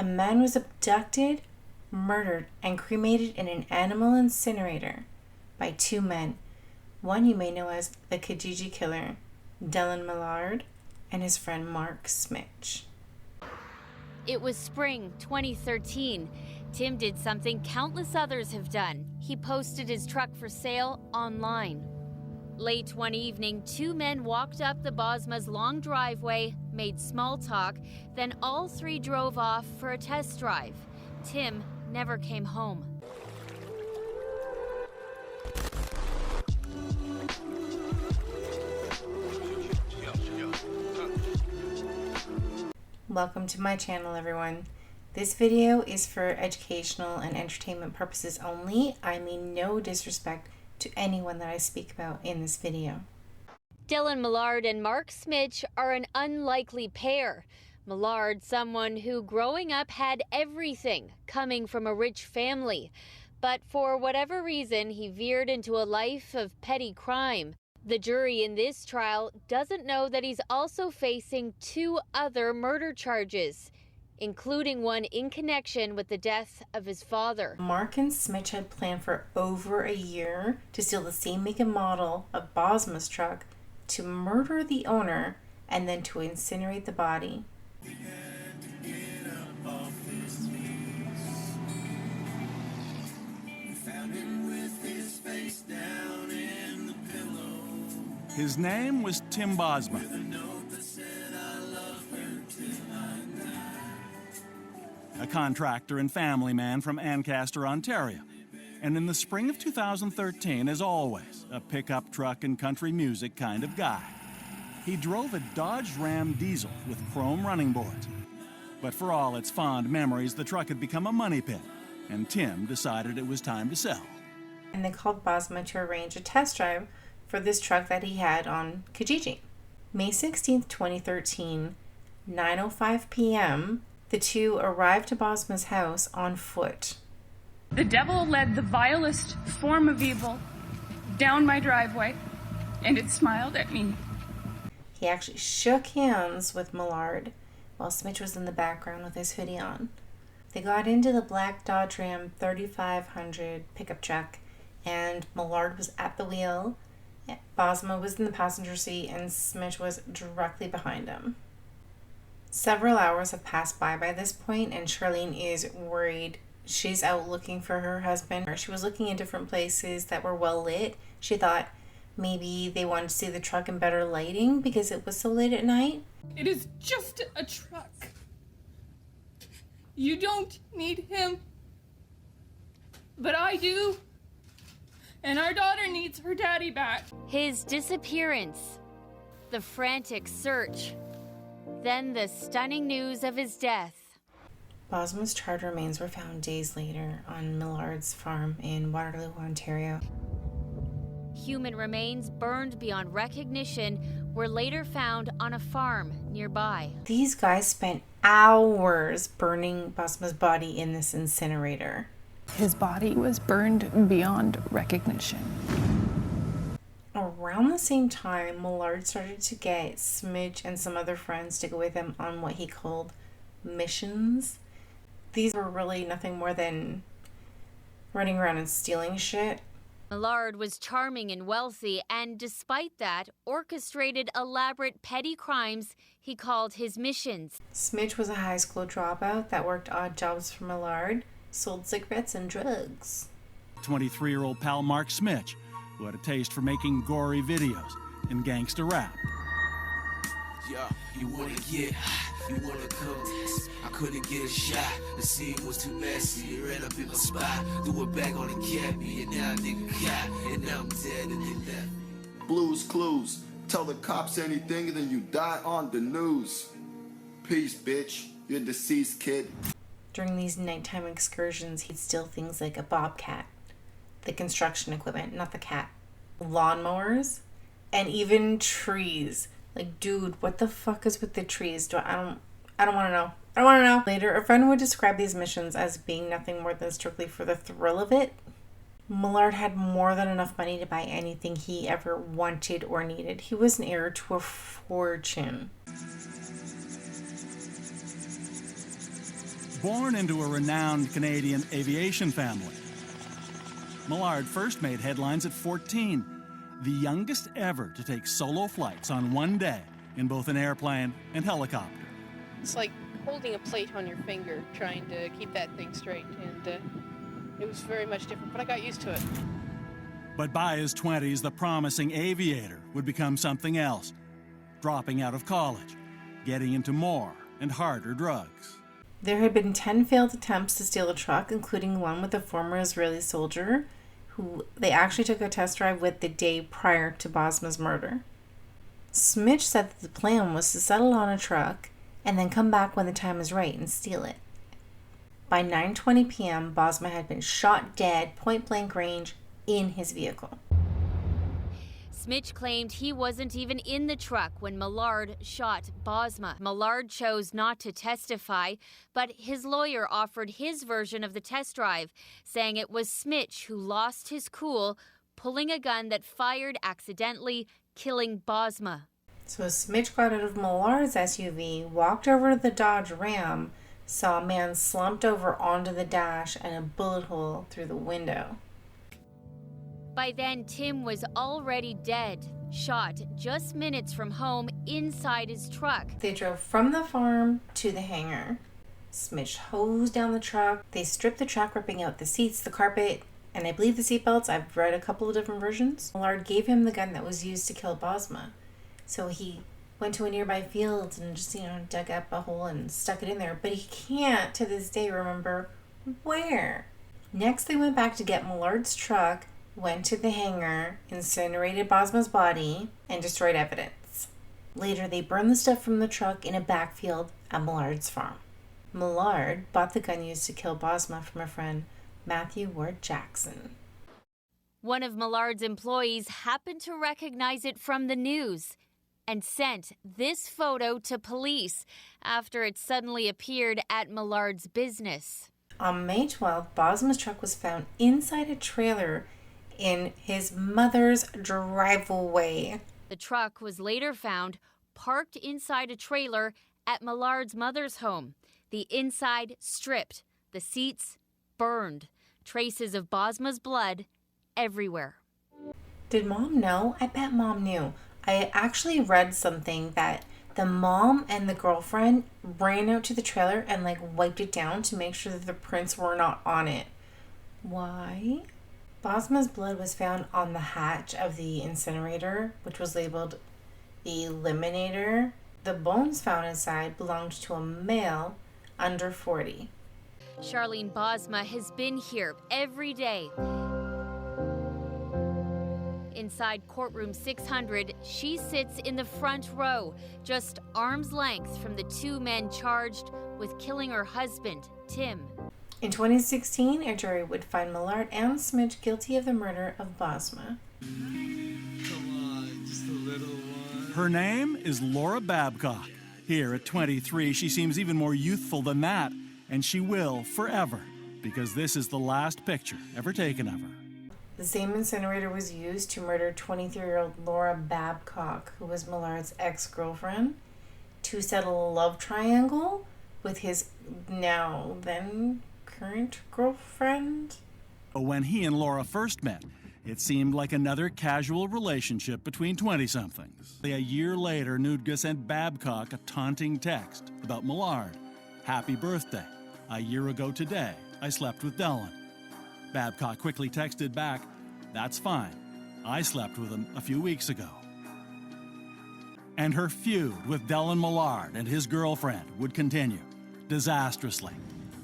A man was abducted, murdered, and cremated in an animal incinerator by two men. One you may know as the Kijiji Killer, Dellen Millard, and his friend Mark Smich. It was spring 2013. Tim did something countless others have done. He posted his truck for sale online. Late one evening, two men walked up the Bosma's long driveway, made small talk, then all three drove off for a test drive. Tim never came home. Welcome to my channel, everyone. This video is for educational and entertainment purposes only. I mean no disrespect to anyone that I speak about in this video. Dellen Millard and Mark Smich are an unlikely pair. Millard, someone who growing up had everything, coming from a rich family. But for whatever reason, he veered into a life of petty crime. The jury in this trial doesn't know that he's also facing two other murder charges, including one in connection with the death of his father. Mark and Smich had planned for over a year to steal the same make and model of Bosma's truck, to murder the owner, and then to incinerate the body. His name was Tim Bosma. A contractor and family man from Ancaster, Ontario. And in the spring of 2013, as always, a pickup truck and country music kind of guy. He drove a Dodge Ram diesel with chrome running boards. But for all its fond memories, the truck had become a money pit, and Tim decided it was time to sell. And they called Bosma to arrange a test drive for this truck that he had on Kijiji. May 16th, 2013, 9:05 p.m., the two arrived to Bosma's house on foot. The devil led the vilest form of evil down my driveway, and it smiled at me. He actually shook hands with Millard while Smich was in the background with his hoodie on. They got into the black Dodge Ram 3500 pickup truck, and Millard was at the wheel. Bosma was in the passenger seat, and Smich was directly behind him. Several hours have passed by this point, and Charlene is worried. She's out looking for her husband. She was looking in different places that were well lit. She thought maybe they wanted to see the truck in better lighting because it was so late at night. It is just a truck. You don't need him. But I do. And our daughter needs her daddy back. His disappearance, the frantic search, then the stunning news of his death. Bosma's charred remains were found days later on Millard's farm in Waterloo, Ontario. Human remains burned beyond recognition were later found on a farm nearby. These guys spent hours burning Bosma's body in this incinerator. His body was burned beyond recognition. Around the same time, Millard started to get Smich and some other friends to go with him on what he called missions. These were really nothing more than running around and stealing shit. Millard was charming and wealthy, and despite that, orchestrated elaborate petty crimes he called his missions. Smich was a high school dropout that worked odd jobs for Millard, sold cigarettes and drugs. 23-year-old pal Mark Smich, who had a taste for making gory videos and gangster rap. Yeah, you wanna get high, you wanna contest. I couldn't get a shot, the scene was too messy. It ran up in my spot, threw it back on the cabbie, and now a nigga got, and now I'm dead and they left me. Blues Clues, tell the cops anything and then you die on the news. Peace, bitch, you're deceased, kid. During these nighttime excursions, he'd steal things like a bobcat, the construction equipment, not the cat, lawnmowers, and even trees. Like, dude, what the fuck is with the trees? I don't want to know. I don't want to know. Later, a friend would describe these missions as being nothing more than strictly for the thrill of it. Millard had more than enough money to buy anything he ever wanted or needed. He was an heir to a fortune. Born into a renowned Canadian aviation family, Millard first made headlines at 14, the youngest ever to take solo flights on one day in both an airplane and helicopter. It's like holding a plate on your finger, trying to keep that thing straight, and it was very much different, but I got used to it. But by his 20s, the promising aviator would become something else, dropping out of college, getting into more and harder drugs. There had been 10 failed attempts to steal a truck, including one with a former Israeli soldier who they actually took a test drive with the day prior to Bosma's murder. Smich said that the plan was to settle on a truck and then come back when the time is right and steal it. By 9:20 p.m., Bosma had been shot dead, point-blank range, in his vehicle. Smich claimed he wasn't even in the truck when Millard shot Bosma. Millard chose not to testify, but his lawyer offered his version of the test drive, saying it was Smich who lost his cool, pulling a gun that fired accidentally, killing Bosma. So Smich got out of Millard's SUV, walked over to the Dodge Ram, saw a man slumped over onto the dash and a bullet hole through the window. By then, Tim was already dead, shot just minutes from home inside his truck. They drove from the farm to the hangar. Smich hosed down the truck. They stripped the truck, ripping out the seats, the carpet, and I believe the seatbelts. I've read a couple of different versions. Millard gave him the gun that was used to kill Bosma. So he went to a nearby field and just, dug up a hole and stuck it in there. But he can't, to this day, remember where. Next, they went back to get Millard's truck, went to the hangar, incinerated Bosma's body, and destroyed evidence. Later, they burned the stuff from the truck in a backfield at Millard's farm. Millard bought the gun used to kill Bosma from a friend, Matthew Ward Jackson. One of Millard's employees happened to recognize it from the news and sent this photo to police after it suddenly appeared at Millard's business. On May 12th, Bosma's truck was found inside a trailer in his mother's driveway. The truck was later found parked inside a trailer at Millard's mother's home. The inside stripped, the seats burned, traces of Bosma's blood everywhere. Did Mom know? I bet Mom knew. I actually read something that the mom and the girlfriend ran out to the trailer and wiped it down to make sure that the prints were not on it. Why? Bosma's blood was found on the hatch of the incinerator, which was labeled the Eliminator. The bones found inside belonged to a male under 40. Charlene Bosma has been here every day. Inside courtroom 600, she sits in the front row, just arm's length from the two men charged with killing her husband, Tim. In 2016, a jury would find Millard and Smich guilty of the murder of Bosma. Come on, just a little one. Her name is Laura Babcock. Here at 23, she seems even more youthful than that, and she will forever, because this is the last picture ever taken of her. The same incinerator was used to murder 23-year-old Laura Babcock, who was Millard's ex-girlfriend, to settle a love triangle with his now then current girlfriend. When he and Laura first met, it seemed like another casual relationship between 20-somethings. A year later, Nudga sent Babcock a taunting text about Millard. Happy birthday. A year ago today, I slept with Dellen. Babcock quickly texted back, that's fine. I slept with him a few weeks ago. And her feud with Dellen Millard and his girlfriend would continue, disastrously,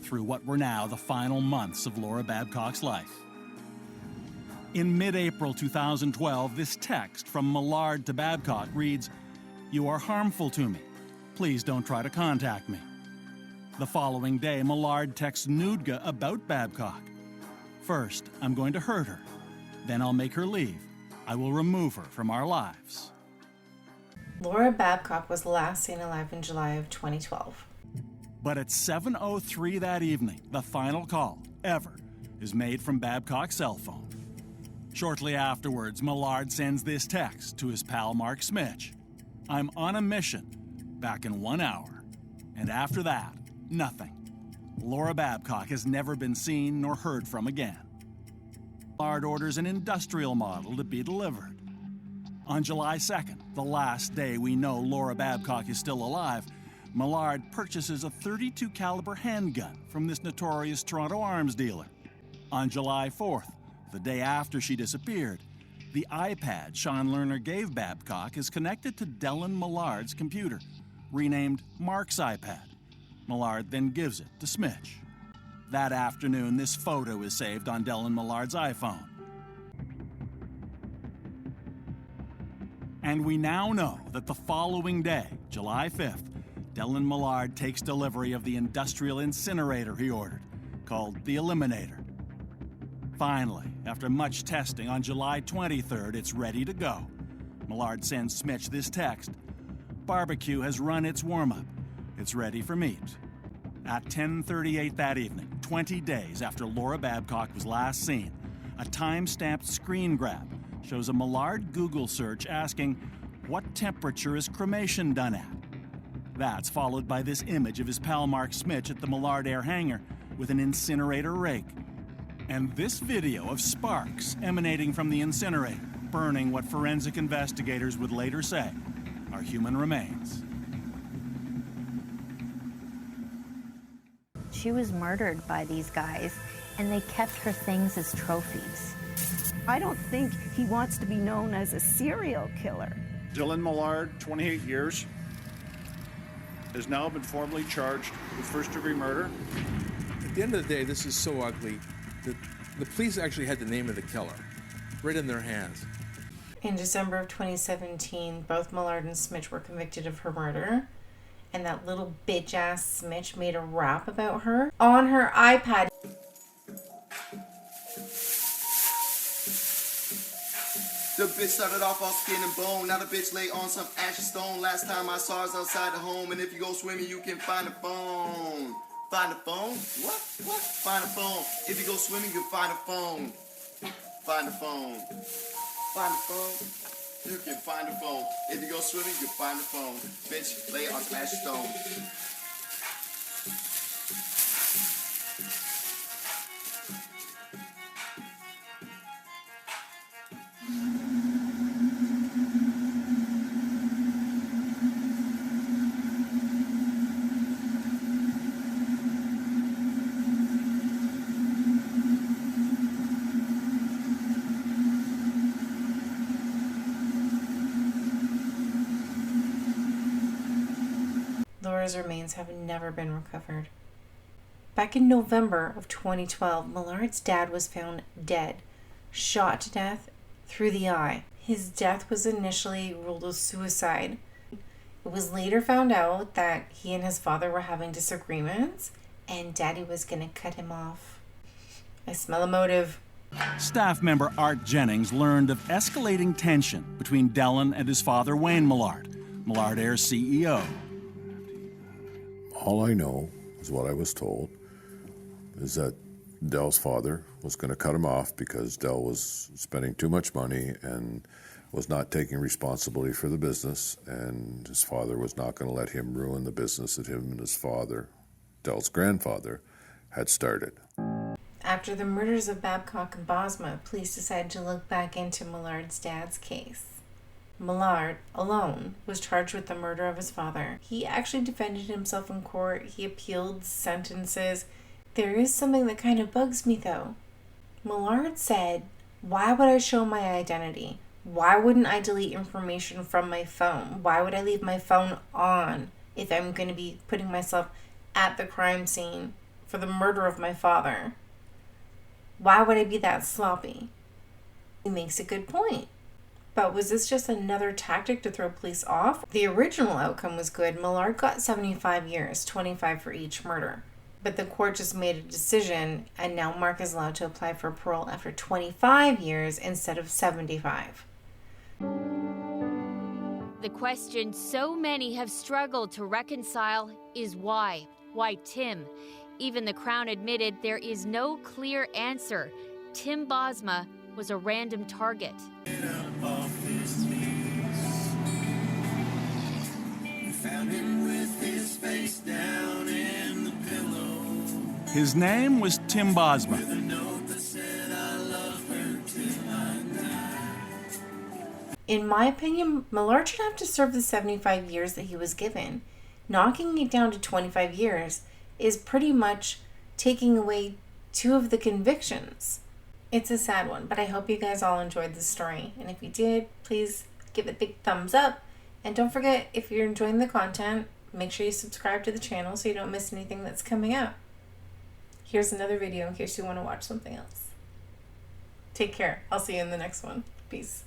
through what were now the final months of Laura Babcock's life. In mid-April 2012, this text from Millard to Babcock reads, "You are harmful to me. Please don't try to contact me." The following day, Millard texts Nudga about Babcock. "First, I'm going to hurt her. Then I'll make her leave. I will remove her from our lives." Laura Babcock was last seen alive in July of 2012. But at 7:03 that evening, the final call, ever, is made from Babcock's cell phone. Shortly afterwards, Millard sends this text to his pal Mark Smich. "I'm on a mission. Back in 1 hour." And after that, nothing. Laura Babcock has never been seen nor heard from again. Millard orders an industrial model to be delivered. On July 2nd, the last day we know Laura Babcock is still alive, Millard purchases a .32 caliber handgun from this notorious Toronto arms dealer. On July 4th, the day after she disappeared, the iPad Sean Lerner gave Babcock is connected to Dellen Millard's computer, renamed Mark's iPad. Millard then gives it to Smich. That afternoon, this photo is saved on Dellen Millard's iPhone. And we now know that the following day, July 5th, Dellen Millard takes delivery of the industrial incinerator he ordered, called the Eliminator. Finally, after much testing, on July 23rd, it's ready to go. Millard sends Smich this text: "Barbecue has run its warm-up. It's ready for meat." At 10:38 that evening, 20 days after Laura Babcock was last seen, a time-stamped screen grab shows a Millard Google search asking, "What temperature is cremation done at?" That's followed by this image of his pal Mark Smich at the Millard Air Hangar with an incinerator rake. And this video of sparks emanating from the incinerator, burning what forensic investigators would later say are human remains. She was murdered by these guys, and they kept her things as trophies. I don't think he wants to be known as a serial killer. Dellen Millard, 28 years, has now been formally charged with first-degree murder. At the end of the day, this is so ugly that the police actually had the name of the killer right in their hands. In December of 2017, both Millard and Smich were convicted of her murder, and that little bitch-ass Smich made a rap about her on her iPad. The bitch started off all skin and bone. Now the bitch lay on some ashy stone. Last time I saw her outside the home. And if you go swimming, you can find a phone. Find a phone? What? Find a phone. If you go swimming, you'll find a phone. Find a phone. Find a phone. You can find a phone. If you go swimming, you'll find a phone. Bitch, lay on some ashy stone. Laura's remains have never been recovered. Back in November of 2012, Millard's dad was found dead, shot to death through the eye. His death was initially ruled a suicide. It was later found out that he and his father were having disagreements, and Daddy was going to cut him off. I smell a motive. Staff member Art Jennings learned of escalating tension between Dellen and his father, Wayne Millard, Millard Air's CEO. All I know is what I was told, is that Dell's father was going to cut him off because Dell was spending too much money and was not taking responsibility for the business, and his father was not going to let him ruin the business that him and his father, Dell's grandfather, had started. After the murders of Babcock and Bosma, police decided to look back into Millard's dad's case. Millard, alone, was charged with the murder of his father. He actually defended himself in court. He appealed sentences. There is something that kind of bugs me, though. Millard said, "Why would I show my identity? Why wouldn't I delete information from my phone? Why would I leave my phone on if I'm going to be putting myself at the crime scene for the murder of my father? Why would I be that sloppy?" He makes a good point. But was this just another tactic to throw police off? The original outcome was good. Millard got 75 years, 25 for each murder. But the court just made a decision, and now Mark is allowed to apply for parole after 25 years instead of 75. The question so many have struggled to reconcile is why? Why Tim? Even the Crown admitted there is no clear answer. Tim Bosma was a random target. We found him with his face down in the pillow. His name was Tim Bosma. In my opinion, Millard should have to serve the 75 years that he was given. Knocking it down to 25 years is pretty much taking away 2 of the convictions. It's a sad one, but I hope you guys all enjoyed this story. And if you did, please give it a big thumbs up. And don't forget, if you're enjoying the content, make sure you subscribe to the channel so you don't miss anything that's coming out. Here's another video in case you want to watch something else. Take care. I'll see you in the next one. Peace.